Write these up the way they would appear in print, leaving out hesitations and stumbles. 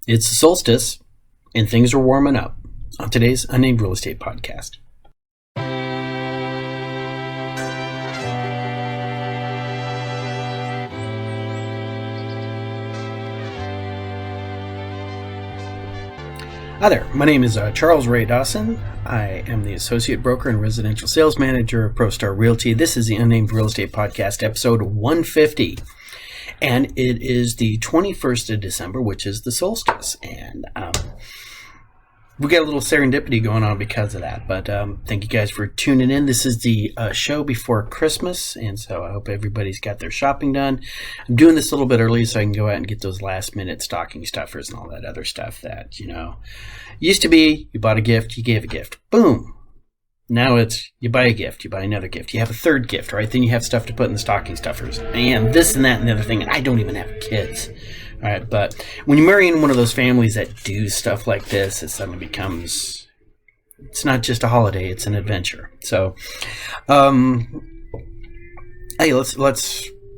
It's the solstice, and things are warming up on today's Unnamed Real Estate Podcast. Hi there, my name is Charles Ray Dawson. I am the Associate Broker and Residential Sales Manager of ProStar Realty. This is the Unnamed Real Estate Podcast, episode 150. And it is the 21st of December, which is the solstice. And we got a little serendipity going on because of that. But thank you guys for tuning in. This is the show before Christmas. And so I hope everybody's got their shopping done. I'm doing this a little bit early so I can go out and get those last minute stocking stuffers and all that other stuff that, used to be you bought a gift, you gave a gift. Boom. Now it's you buy a gift, you buy another gift, you have a third gift, right? Then you have stuff to put in the stocking stuffers. And this and that and the other thing. And I don't even have kids. All right. But when you marry in one of those families that do stuff like this, it suddenly becomes, it's not just a holiday, it's an adventure. So, hey, let's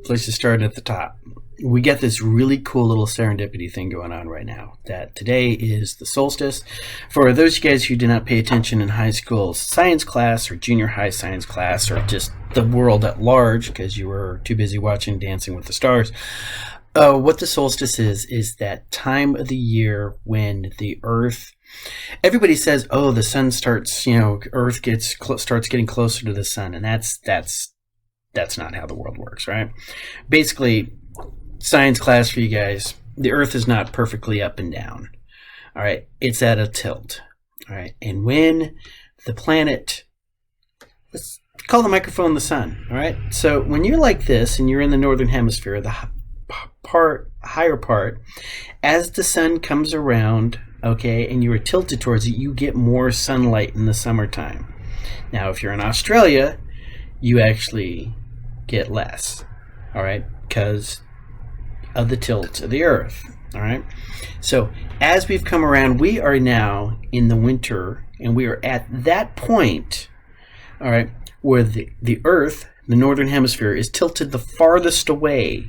just start at the top. We get this really cool little serendipity thing going on right now, that today is the solstice. For those of you guys who did not pay attention in high school science class or junior high science class or just the world at large because you were too busy watching Dancing with the Stars, what the solstice is that time of the year when the earth, everybody says, oh, the sun starts, earth starts getting closer to the sun, and that's not how the world works, right? Basically, science class for you guys, the earth is not perfectly up and down. All right. It's at a tilt. All right. And when the planet, let's call the microphone the sun. All right. So when you're like this and you're in the northern hemisphere, the higher part, as the sun comes around, okay, and you are tilted towards it, you get more sunlight in the summertime. Now, if you're in Australia, you actually get less. All right. Because of the tilt of the earth. All right. So as we've come around, we are now in the winter, and we are at that point, all right, where the earth, the northern hemisphere, is tilted the farthest away,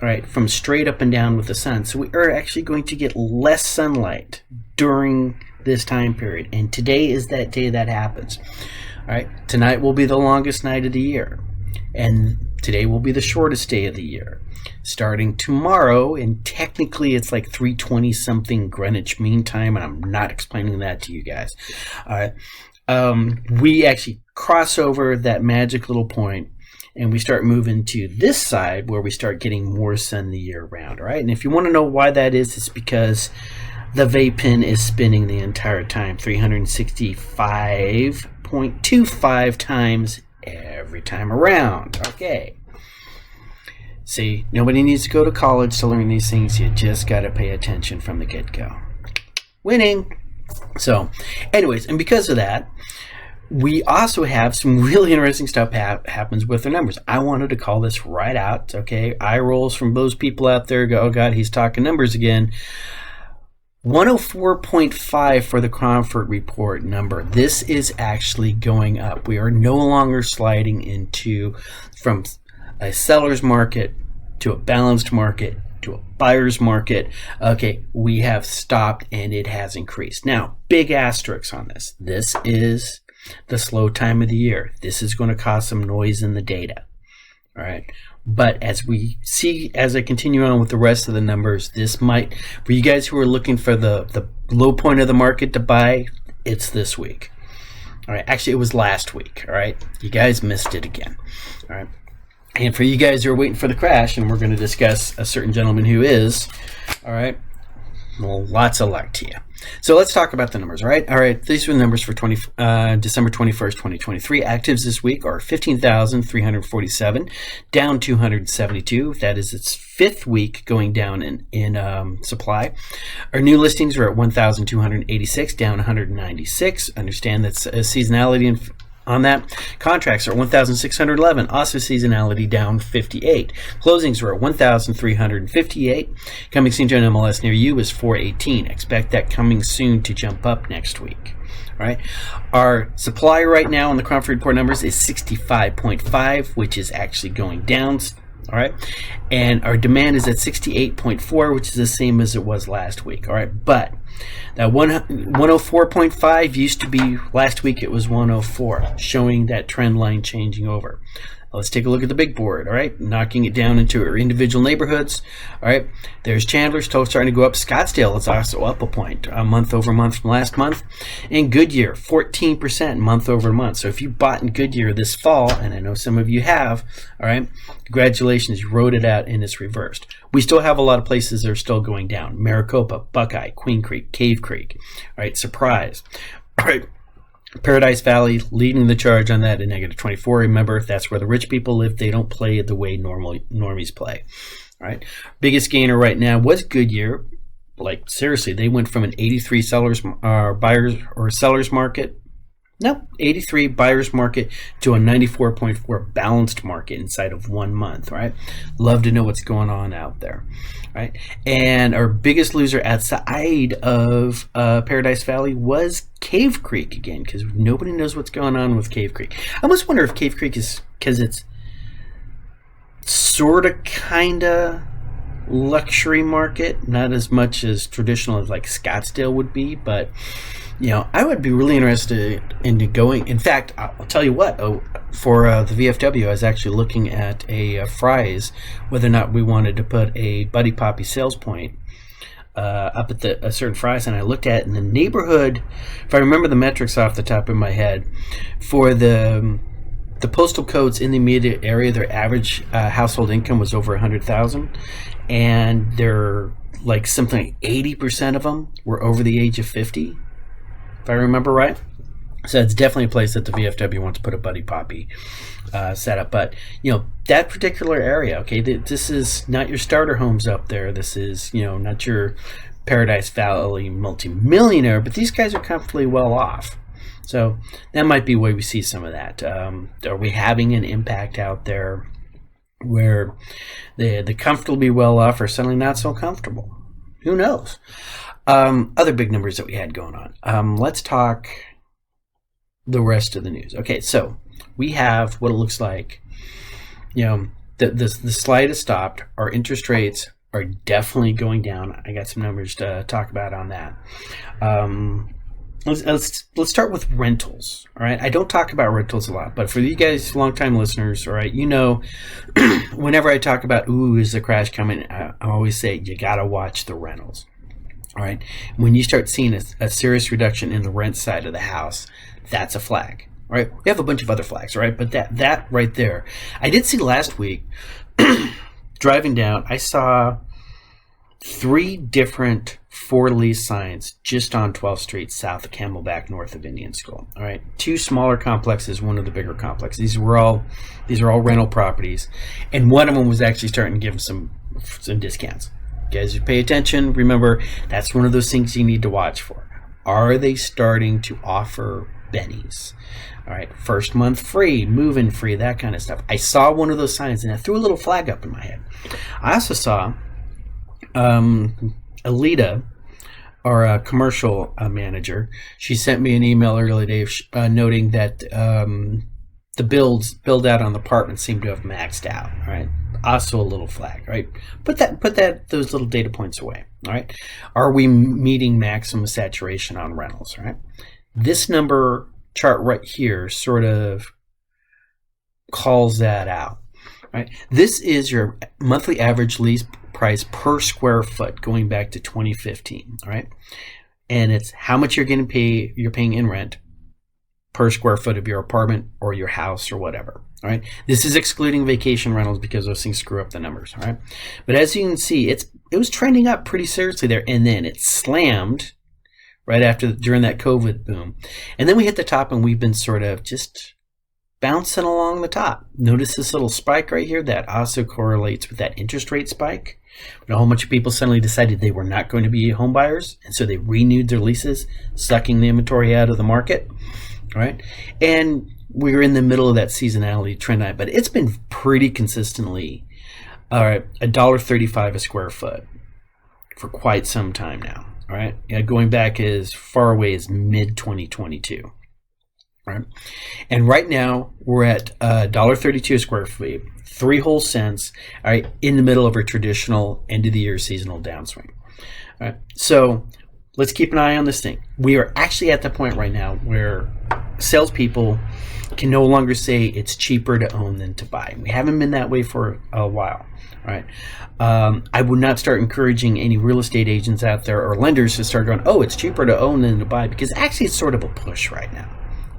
all right, from straight up and down with the sun. So we are actually going to get less sunlight during this time period. And today is that day that happens. All right. Tonight will be the longest night of the year. And today will be the shortest day of the year. Starting tomorrow, and technically it's like 3:20 something Greenwich Mean Time, and I'm not explaining that to you guys. All right. We actually cross over that magic little point, and we start moving to this side where we start getting more sun the year round. All right. And if you want to know why that is, it's because the Vapin is spinning the entire time, 365.25 times every time around. Okay. See, nobody needs to go to college to learn these things. You just got to pay attention from the get-go. Winning. So, anyways, and because of that, we also have some really interesting stuff happens with the numbers. I wanted to call this right out, okay? Eye rolls from those people out there go, oh, God, he's talking numbers again. 104.5 for the Cromford Report number. This is actually going up. We are no longer sliding from a seller's market to a balanced market to a buyer's market. Okay, we have stopped and it has increased. Now, big asterisks on this. This is the slow time of the year. This is going to cause some noise in the data. All right. But as we see, as I continue on with the rest of the numbers, this might, for you guys who are looking for the low point of the market to buy, it's this week. All right. Actually, it was last week. All right. You guys missed it again. All right. And for you guys who are waiting for the crash, and we're going to discuss a certain gentleman who is, all right, well, lots of luck to you. So let's talk about the numbers, all right? All right, these are the numbers for December 21st, 2023. Actives this week are 15,347, down 272. That is its fifth week going down in supply. Our new listings are at 1,286, down 196. Understand that's a seasonality on that. Contracts are 1,611, also seasonality down 58. Closings are at 1,358. Coming soon to an MLS near you is 418. Expect that coming soon to jump up next week. All right. Our supply right now on the Cromford Report numbers is 65.5, which is actually going down All right. And our demand is at 68.4, which is the same as it was last week. All right. But that 104.5 used to be last week, it was 104, showing that trend line changing over. Let's take a look at the big board, all right? Knocking it down into our individual neighborhoods, all right? There's Chandler still starting to go up. Scottsdale is also up a point, month over month from last month. And Goodyear, 14% month over month. So if you bought in Goodyear this fall, and I know some of you have, all right, congratulations, you rode it out and it's reversed. We still have a lot of places that are still going down. Maricopa, Buckeye, Queen Creek, Cave Creek, all right, Surprise, all right. Paradise Valley leading the charge on that at -24. Remember, that's where the rich people live. They don't play the way normies play. All right. Biggest gainer right now was Goodyear. Like, seriously, they went from an 83 buyers or sellers market. No, 83 buyers market to a 94.4 balanced market inside of 1 month, right? Love to know what's going on out there, right? And our biggest loser outside of Paradise Valley was Cave Creek again, because nobody knows what's going on with Cave Creek. I almost wonder if Cave Creek is because it's sort of kind of luxury market, not as much as traditional as like Scottsdale would be, but you know, I would be really interested in going. In fact, I'll tell you what, for the VFW, I was actually looking at a Fry's, whether or not we wanted to put a Buddy Poppy sales point up at a certain Fry's, and I looked at it in the neighborhood, if I remember the metrics off the top of my head, for the postal codes in the immediate area, their average household income was over 100,000, and they're like something like 80% of them were over the age of 50. If I remember right. So it's definitely a place that the VFW wants to put a Buddy Poppy setup. But, you know, that particular area, okay, this is not your starter homes up there. This is, you know, not your Paradise Valley multimillionaire, but these guys are comfortably well off. So that might be where we see some of that. Are we having an impact out there where the comfortably well off are suddenly not so comfortable? Who knows? Other big numbers that we had going on. Let's talk the rest of the news. Okay, so we have what it looks like. You know, the slide has stopped. Our interest rates are definitely going down. I got some numbers to talk about on that. Let's start with rentals. All right, I don't talk about rentals a lot, but for you guys, longtime listeners, all right, you know, whenever I talk about is the crash coming, I always say you gotta watch the rentals. All right, when you start seeing a serious reduction in the rent side of the house, that's a flag. All right, we have a bunch of other flags, right? But that right there, I did see last week driving down. I saw 3 different for lease signs just on 12th Street, south of Camelback, north of Indian School. All right, 2 smaller complexes, one of the bigger complexes. These are all rental properties, and one of them was actually starting to give them some discounts. Guys, you pay attention. Remember, that's one of those things you need to watch for. Are they starting to offer bennies? All right, first month free, move-in free, that kind of stuff. I saw one of those signs, and I threw a little flag up in my head. I also saw Alita, our commercial manager. She sent me an email earlier today noting that the build out on the apartment seemed to have maxed out. All right. Also a little flag, right? Put those little data points away. All right. Are we meeting maximum saturation on rentals? Right. This number chart right here sort of calls that out. Right. This is your monthly average lease price per square foot going back to 2015. All right. And it's how much you're paying in rent per square foot of your apartment or your house or whatever. All right. This is excluding vacation rentals because those things screw up the numbers. All right. But as you can see, it was trending up pretty seriously there, and then it slammed right during that COVID boom. And then we hit the top, and we've been sort of just bouncing along the top. Notice this little spike right here that also correlates with that interest rate spike. When a whole bunch of people suddenly decided they were not going to be home buyers, and so they renewed their leases, sucking the inventory out of the market. All right. And we're in the middle of that seasonality trend line, but it's been pretty consistently $1.35 a square foot for quite some time now. All right. Going back as far away as mid-2022. right? And right now we're at $1.32 a square feet, 3 whole cents, all right, in the middle of a traditional end of the year seasonal downswing. All right, so let's keep an eye on this thing. We are actually at the point right now where salespeople can no longer say it's cheaper to own than to buy. We haven't been that way for a while, right? I would not start encouraging any real estate agents out there or lenders to start going, oh, it's cheaper to own than to buy, because actually it's sort of a push right now,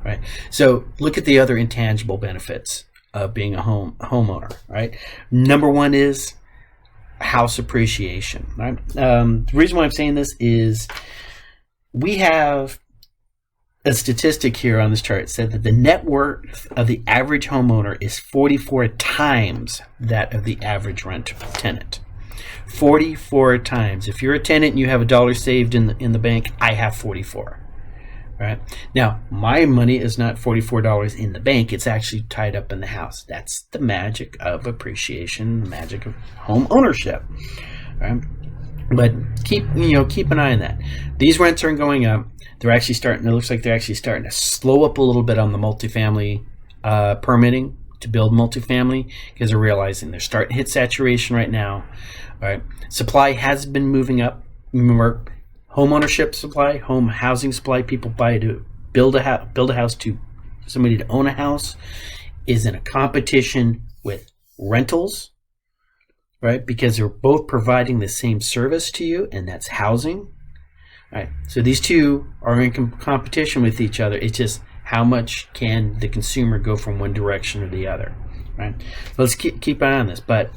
right? So look at the other intangible benefits of being a homeowner, right? Number one is house appreciation, right? The reason why I'm saying this is we have a statistic here on this chart said that the net worth of the average homeowner is 44 times that of the average tenant. 44 times. If you're a tenant and you have $1 saved in the bank, I have 44. Right? Now, my money is not $44 in the bank. It's actually tied up in the house. That's the magic of appreciation, the magic of home ownership. Right? But keep an eye on that. These rents are going up. They're actually starting. It looks like they're actually starting to slow up a little bit on the multifamily permitting to build multifamily, because they're realizing they're starting to hit saturation right now. All right, supply has been moving up. Remember, home ownership supply, home housing supply. People buy to build a house to somebody to own a house is in a competition with rentals, right? Because they're both providing the same service to you, and that's housing. Right. So these two are in competition with each other. It's just how much can the consumer go from one direction or the other. Right. Let's keep an eye on this. But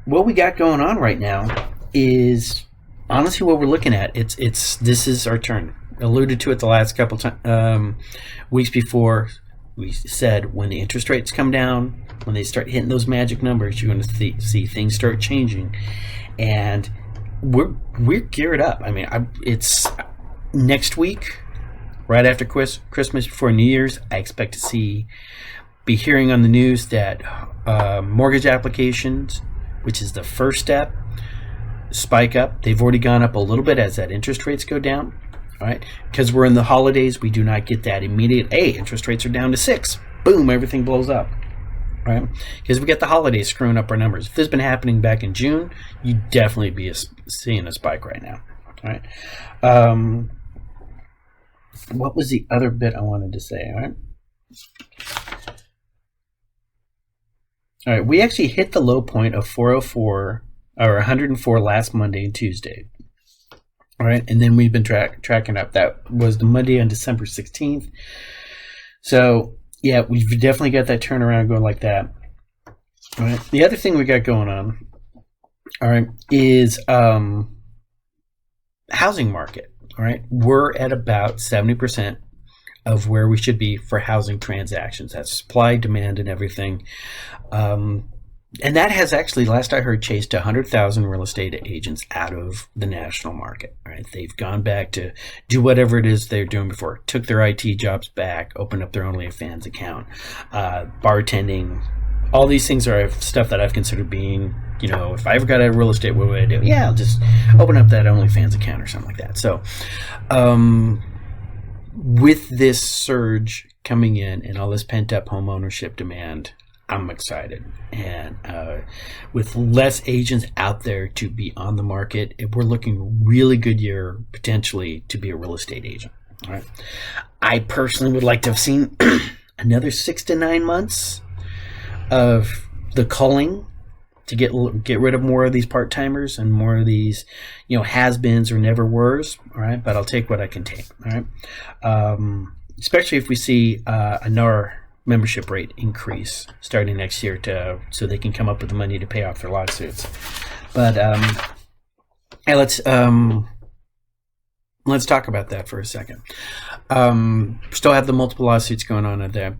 what we got going on right now is honestly what we're looking at. This is our turn. Alluded to it the last couple weeks before. We said when the interest rates come down, when they start hitting those magic numbers, you're going to see things start changing, and we're geared up. I mean, it's next week, right after Christmas, before New Year's. I expect to be hearing on the news that mortgage applications, which is the first step, spike up. They've already gone up a little bit as that interest rates go down. All right, because we're in the holidays, we do not get that immediate. Hey, interest rates are down to 6. Boom, everything blows up. Right, because we get the holidays screwing up our numbers. If this has been happening back in June, you'd definitely be seeing a spike right now. All right. What was the other bit I wanted to say? All right. We actually hit the low point of 404 or 104 last Monday and Tuesday. All right, and then we've been tracking up. That was the Monday on December 16th. So yeah, we've definitely got that turnaround going like that. All right. The other thing we got going on, all right, is housing market. All right, we're at about 70% of where we should be for housing transactions. That's supply, demand, and everything. And that has actually, last I heard, chased 100,000 real estate agents out of the national market. Right? They've gone back to do whatever it is they're doing before. Took their IT jobs back, opened up their OnlyFans account, bartending. All these things are stuff that I've considered being, if I ever got out of real estate, what would I do? Yeah, I'll just open up that OnlyFans account or something like that. So, with this surge coming in and all this pent-up home ownership demand, I'm excited. And with less agents out there to be on the market, we're looking really good year potentially to be a real estate agent. All right. I personally would like to have seen another 6 to 9 months of the culling to get rid of more of these part-timers and more of these, has-beens or never-weres. All right. But I'll take what I can take. All right. Especially if we see another membership rate increase starting next year so they can come up with the money to pay off their lawsuits. But let's talk about that for a second. Still have the multiple lawsuits going on. The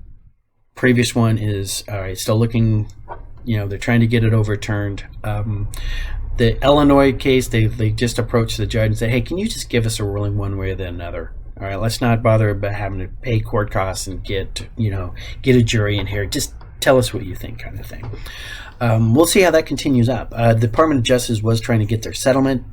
previous one is still looking. They're trying to get it overturned. The Illinois case, they just approached the judge and said, "Hey, can you just give us a ruling one way or the other? All right, let's not bother about having to pay court costs and get a jury in here. Just tell us what you think, kind of thing. We'll see how that continues up. The Department of Justice was trying to get their settlement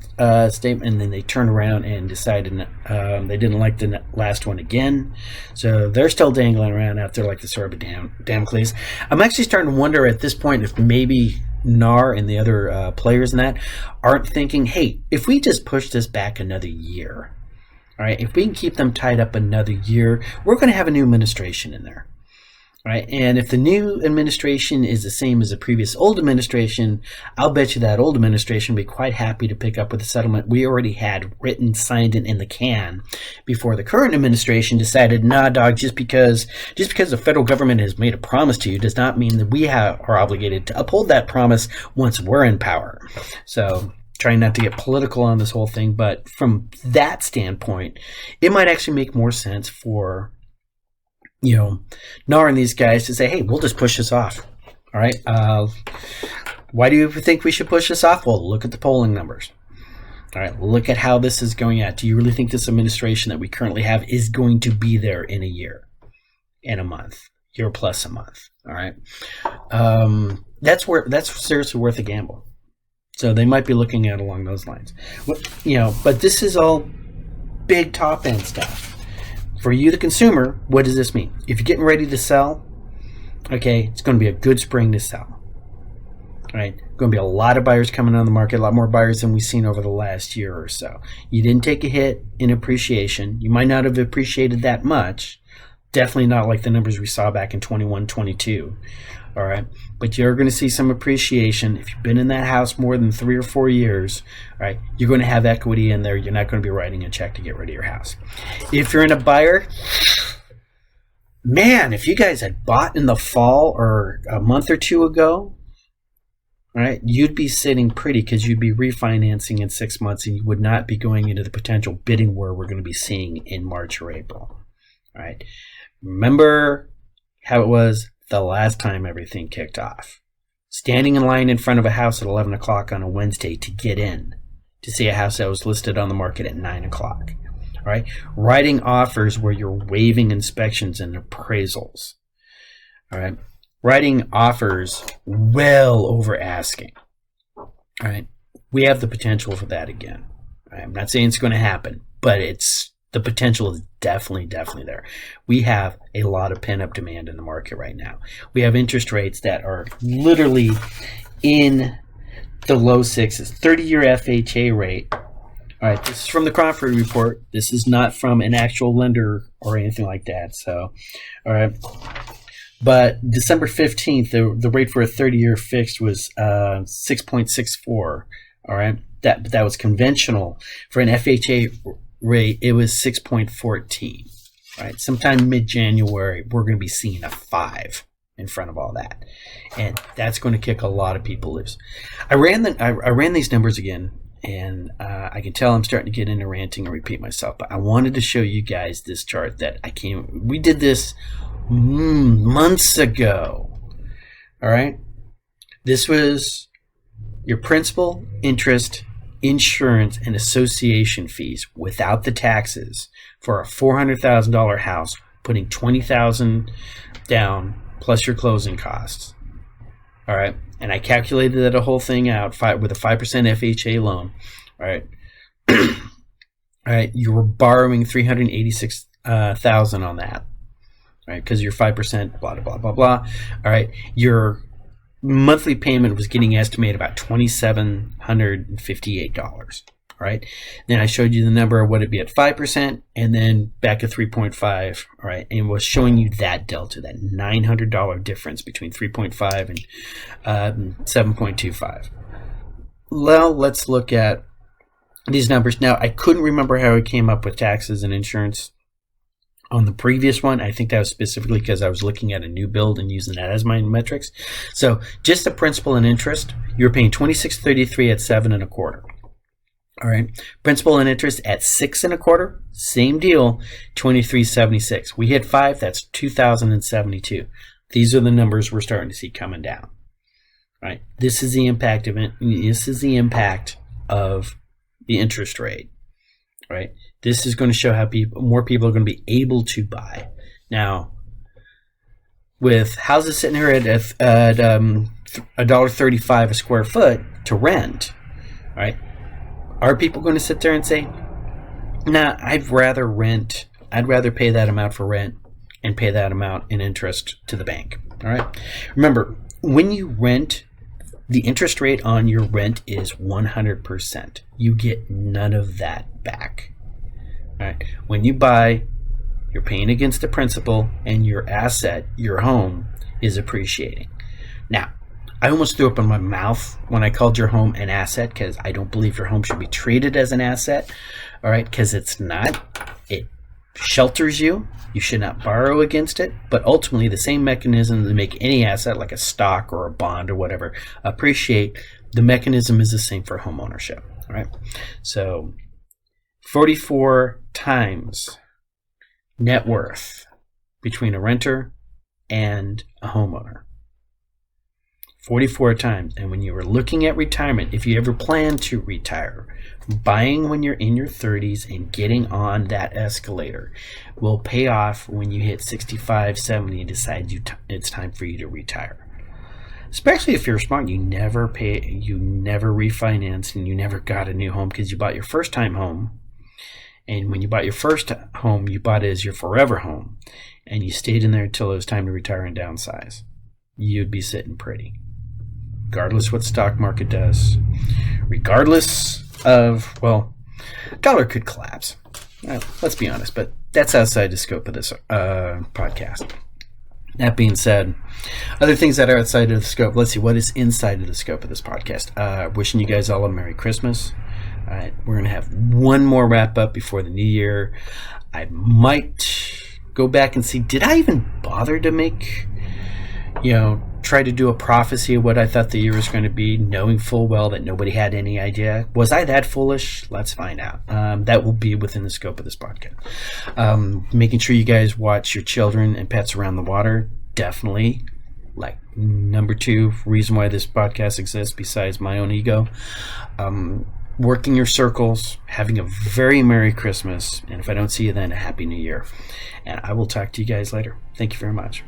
statement, and then they turned around and decided they didn't like the last one again. So they're still dangling around out there like the sword of Damocles. I'm actually starting to wonder at this point if maybe NAR and the other players in that aren't thinking, hey, if we just push this back another year, all right, if we can keep them tied up another year, we're going to have a new administration in there. Right, and if the new administration is the same as the previous old administration, I'll bet you that old administration will be quite happy to pick up with the settlement we already had written, signed, and in the can before the current administration decided, nah, dog, just because the federal government has made a promise to you does not mean that we are obligated to uphold that promise once we're in power. So, trying not to get political on this whole thing, but from that standpoint, it might actually make more sense for NAR and these guys to say, hey, we'll just push this off. All right. Why do you think we should push this off? Well, look at the polling numbers. All right. Look at how this is going at. Do you really think this administration that we currently have is going to be there in a year, in a month, year plus a month? All right. That's seriously worth a gamble. So they might be looking at along those lines. But this is all big top end stuff. For you, the consumer, what does this mean? If you're getting ready to sell, okay, it's going to be a good spring to sell. All right, going to be a lot of buyers coming on the market, a lot more buyers than we've seen over the last year or so. You didn't take a hit in appreciation. You might not have appreciated that much. Definitely not like the numbers we saw back in 21, 22. All right, but you're going to see some appreciation. If you've been in that house more than 3 or 4 years, all right, you're going to have equity in there. You're not going to be writing a check to get rid of your house. If you're in a buyer, man, if you guys had bought in the fall or a month or two ago, all right, you'd be sitting pretty because you'd be refinancing in 6 months and you would not be going into the potential bidding war we're going to be seeing in March or April. All right, remember how it was the last time everything kicked off. Standing in line in front of a house at 11 o'clock on a Wednesday to get in, to see a house that was listed on the market at 9 o'clock. All right? Writing offers where you're waiving inspections and appraisals. All right? Writing offers well over asking. All right? We have the potential for that again. All right? I'm not saying it's going to happen, but the potential is definitely there. We have a lot of pent-up demand in the market right now. We have interest rates that are literally in the low sixes. 30-year FHA rate. All right, this is from the Crawford report. This is not from an actual lender or anything like that. So, all right. But December 15th, the rate for a 30-year fixed was 6.64. All right, that was conventional. For an FHA rate, it was 6.14. Right, sometime mid-January, we're going to be seeing a 5 in front of all that, and that's going to kick a lot of people loose. I ran these numbers again, and I can tell I'm starting to get into ranting and repeat myself. But I wanted to show you guys this chart that we did this months ago. All right, this was your principal, interest, insurance, and association fees without the taxes for a $400,000 house, putting $20,000 down plus your closing costs. All right, and I calculated that whole thing out with a 5% FHA loan. All right, all right, you were borrowing $386,000 on that. All right, because you're 5%, blah blah blah blah. All right, your monthly payment was getting estimated about $2,758. All right. Then I showed you the number of what it'd be at 5%, and then back to 3.5. All right, and was showing you that delta, that $900 difference between 3.5 and 7.25. Well, let's look at these numbers now. I couldn't remember how I came up with taxes and insurance on the previous one. I think that was specifically because I was looking at a new build and using that as my metrics. So just the principal and interest, you're paying $2,633 at 7.25. All right, principal and interest at 6.25, same deal, $2,376. We hit 5, that's $2,072. These are the numbers we're starting to see coming down. All right, this is the impact of it. This is the impact of the interest rate. All right, this is going to show how more people are going to be able to buy. Now, with houses sitting here at $1.35 a square foot to rent, right? Are people going to sit there and say, nah, I'd rather rent. I'd rather pay that amount for rent and pay that amount in interest to the bank. All right. Remember, when you rent, the interest rate on your rent is 100%. You get none of that back. All right. When you buy, you're paying against the principal, and your asset, your home, is appreciating. Now, I almost threw up in my mouth when I called your home an asset, because I don't believe your home should be treated as an asset. All right, because it's not. It shelters you. You should not borrow against it. But ultimately, the same mechanism that make any asset, like a stock or a bond or whatever, appreciate, the mechanism is the same for home ownership. All right, so 44 times net worth between a renter and a homeowner. 44 times. And when you were looking at retirement, if you ever plan to retire, buying when you're in your 30s and getting on that escalator will pay off when you hit 65, 70 and decide it's time for you to retire. Especially if you're smart, you never refinance, and you never got a new home because you bought your first time home. And when you bought your first home, you bought it as your forever home, and you stayed in there until it was time to retire and downsize. You'd be sitting pretty, regardless what the stock market does, regardless of, well, dollar could collapse. Let's be honest, but that's outside the scope of this podcast. That being said, other things that are outside of the scope, let's see what is inside of the scope of this podcast. Wishing you guys all a Merry Christmas. All right, we're going to have one more wrap up before the new year. I might go back and see, did I even bother to make, try to do a prophecy of what I thought the year was going to be, knowing full well that nobody had any idea? Was I that foolish? Let's find out. That will be within the scope of this podcast. Making sure you guys watch your children and pets around the water. Definitely. Like number 2 reason why this podcast exists, besides my own ego. Working your circles, having a very Merry Christmas, and if I don't see you then, a Happy New Year. And I will talk to you guys later. Thank you very much.